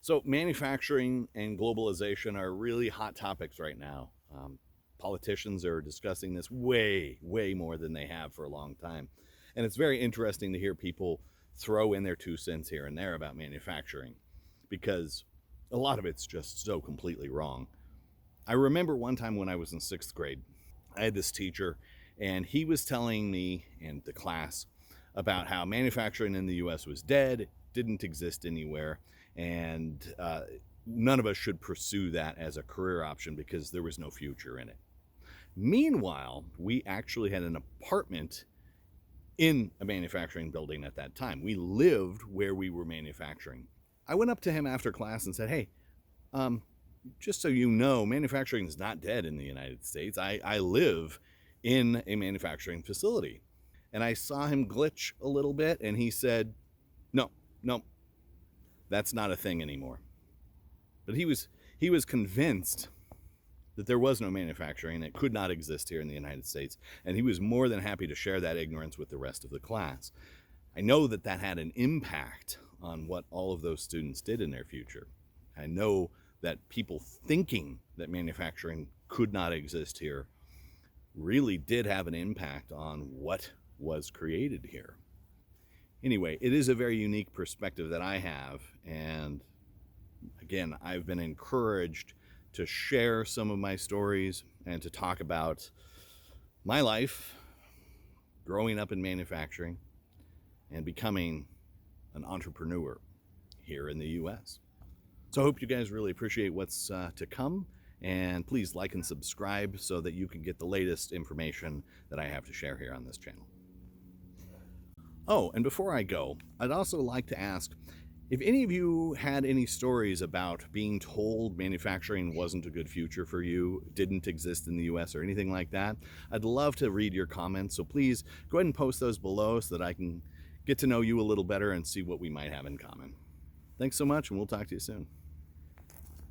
So manufacturing and globalization are really hot topics right now. Politicians are discussing this way, way more than they have for a long time. And it's very interesting to hear people throw in their 2 cents here and there about manufacturing because a lot of it's just so completely wrong. I remember one time when I was in 6th grade, I had this teacher and he was telling me and the class about how manufacturing in the US was dead, it didn't exist anywhere, and none of us should pursue that as a career option because there was no future in it. Meanwhile, we actually had an apartment in a manufacturing building at that time. We lived where we were manufacturing. I went up to him after class and said, hey, just so you know, manufacturing is not dead in the United States. I live in a manufacturing facility. And I saw him glitch a little bit, and he said, no, no, that's not a thing anymore. But he was convinced that there was no manufacturing, it could not exist here in the United States, and he was more than happy to share that ignorance with the rest of the class. I know that that had an impact on what all of those students did in their future. I know that people thinking that manufacturing could not exist here really did have an impact on what was created here. Anyway, it is a very unique perspective that I have, and again, I've been encouraged to share some of my stories and to talk about my life growing up in manufacturing and becoming an entrepreneur here in the US. So I hope you guys really appreciate what's to come, and please like and subscribe so that you can get the latest information that I have to share here on this channel. Oh, and before I go, I'd also like to ask if any of you had any stories about being told manufacturing wasn't a good future for you, didn't exist in the US or anything like that. I'd love to read your comments, so please go ahead and post those below so that I can get to know you a little better and see what we might have in common. Thanks so much, and we'll talk to you soon.